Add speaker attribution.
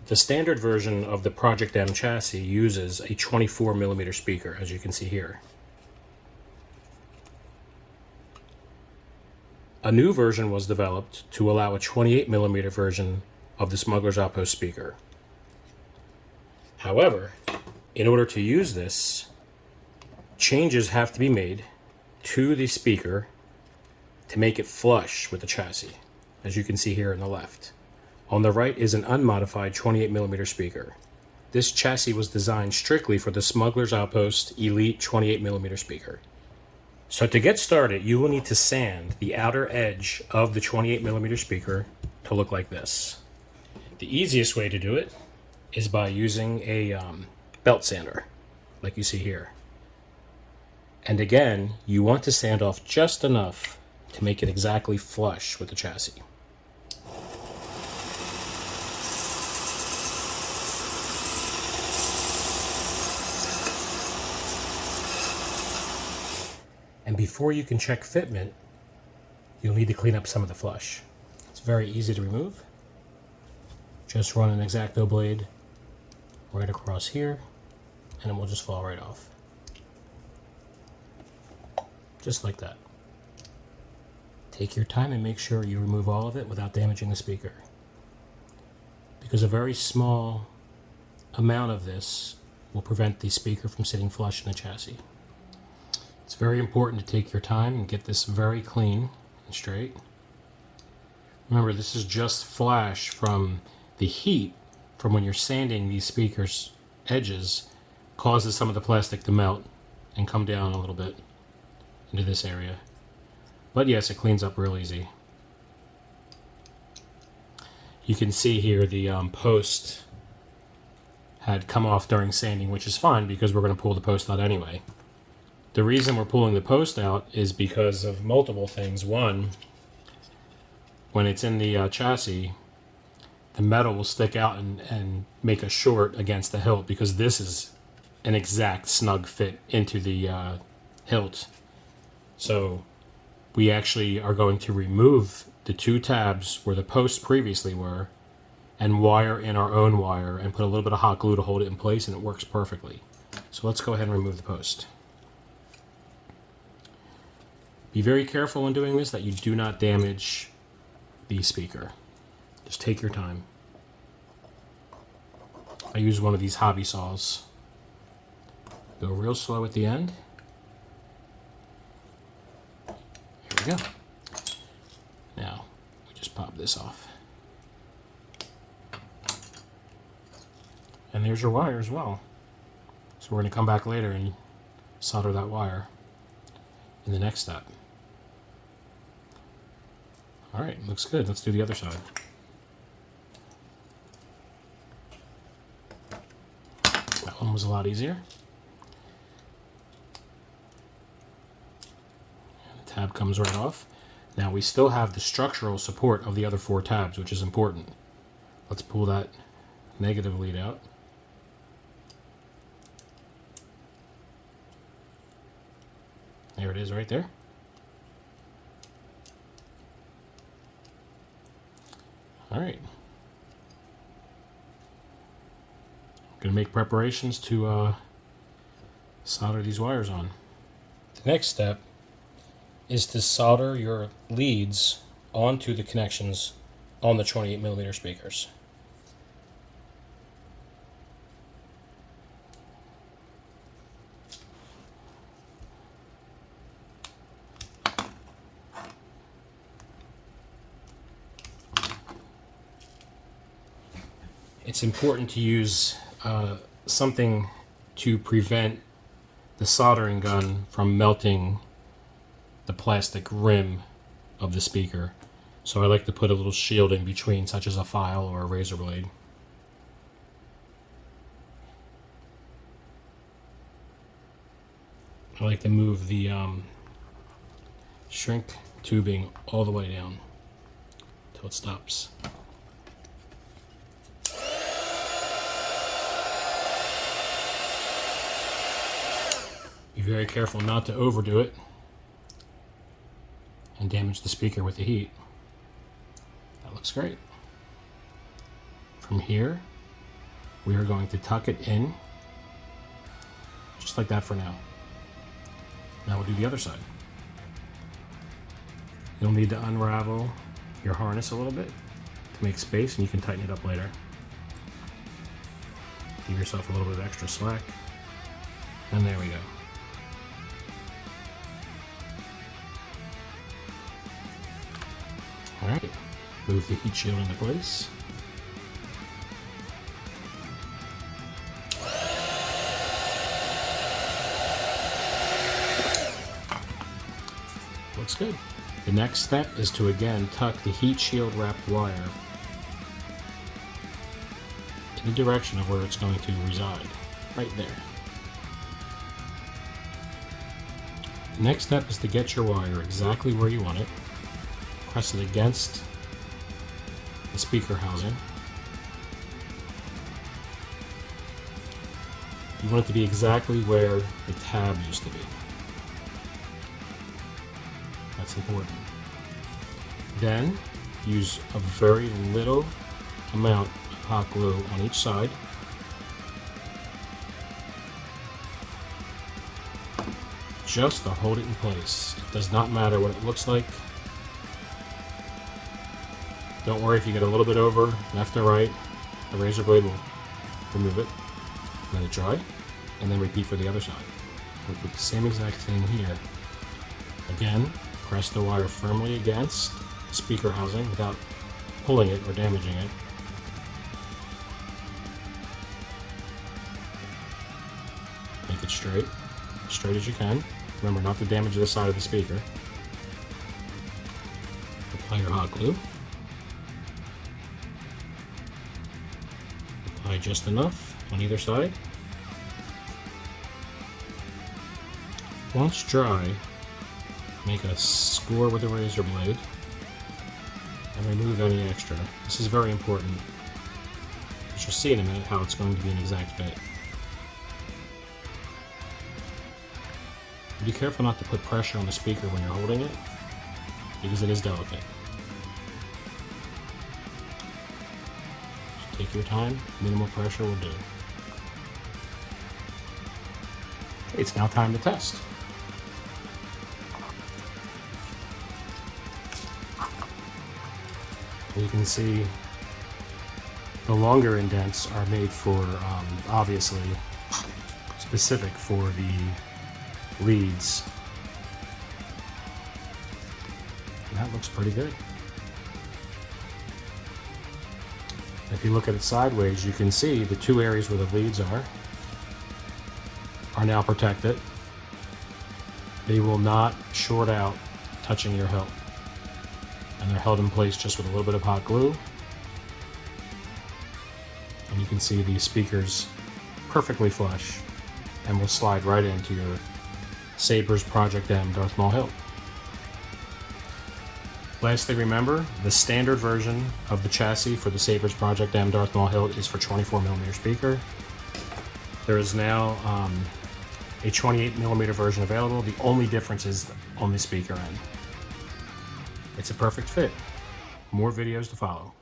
Speaker 1: The standard version of the Project M chassis uses a 24mm speaker, as you can see here. A new version was developed to allow a 28mm version of the Smuggler's Outpost speaker. However, in order to use this, changes have to be made to the speaker to make it flush with the chassis, as you can see here on the left. On the right is an unmodified 28mm speaker. This chassis was designed strictly for the Smuggler's Outpost Elite 28mm speaker. So to get started, you will need to sand the outer edge of the 28mm speaker to look like this. The easiest way to do it is by using a belt sander, like you see here. And again, you want to sand off just enough to make it exactly flush with the chassis. And before you can check fitment, you'll need to clean up some of the flush. It's very easy to remove. Just run an X-Acto blade right across here, and it will just fall right off. Just like that. Take your time and make sure you remove all of it without damaging the speaker, because a very small amount of this will prevent the speaker from sitting flush in the chassis. It's very important to take your time and get this very clean and straight. Remember, this is just flash from the heat from when you're sanding these speakers' edges causes some of the plastic to melt and come down a little bit into this area. But yes, it cleans up real easy. You can see here the post had come off during sanding, which is fine because we're going to pull the post out anyway. The reason we're pulling the post out is because of multiple things. One, when it's in the chassis, the metal will stick out and make a short against the hilt, because this is an exact snug fit into the hilt. So we actually are going to remove the two tabs where the posts previously were and wire in our own wire and put a little bit of hot glue to hold it in place, and it works perfectly. So let's go ahead and remove the post. Be very careful when doing this that you do not damage the speaker. Just take your time. I use one of these hobby saws. Go real slow at the end. Here we go. Now, we just pop this off. And there's your wire as well. So we're going to come back later and solder that wire in the next step. Alright, looks good. Let's do the other side. That one was a lot easier. And the tab comes right off. Now we still have the structural support of the other four tabs, which is important. Let's pull that negative lead out. There it is right there. All right. I'm going to make preparations to solder these wires on. The next step is to solder your leads onto the connections on the 28mm speakers. It's important to use something to prevent the soldering gun from melting the plastic rim of the speaker. So I like to put a little shield in between, such as a file or a razor blade. I like to move the shrink tubing all the way down until it stops. Be very careful not to overdo it and damage the speaker with the heat. That looks great. From here, we are going to tuck it in, just like that for now. Now we'll do the other side. You'll need to unravel your harness a little bit to make space, and you can tighten it up later. Give yourself a little bit of extra slack. And there we go. Alright, move the heat shield into place. Looks good. The next step is to again tuck the heat shield wrapped wire in the direction of where it's going to reside, right there. The next step is to get your wire exactly where you want it. Press it against the speaker housing. You want it to be exactly where the tab used to be. That's important. Then use a very little amount of hot glue on each side. Just to hold it in place. It does not matter what it looks like. Don't worry if you get a little bit over, left or right, a razor blade will remove it. Let it dry, and then repeat for the other side. We'll do the same exact thing here. Again, press the wire firmly against the speaker housing without pulling it or damaging it. Make it straight as you can. Remember not to damage the side of the speaker. Apply your hot glue. Apply just enough on either side. Once dry, make a score with a razor blade and remove any extra. This is very important. You shall see in a minute how it's going to be an exact fit. Be careful not to put pressure on the speaker when you're holding it, because it is delicate. Just take your time, minimal pressure will do. It's now time to test. You can see the longer indents are made for, obviously, specific for the leads. And that looks pretty good. If you look at it sideways, you can see the two areas where the leads are now protected. They will not short out touching your hilt. And they're held in place just with a little bit of hot glue. And you can see the speakers perfectly flush and will slide right into your Saberz Project M Darth Maul hilt. Lastly, remember, the standard version of the chassis for the Saberz Project M Darth Maul hilt is for 24mm speaker. There is now a 28mm version available. The only difference is on the speaker end. It's a perfect fit. More videos to follow.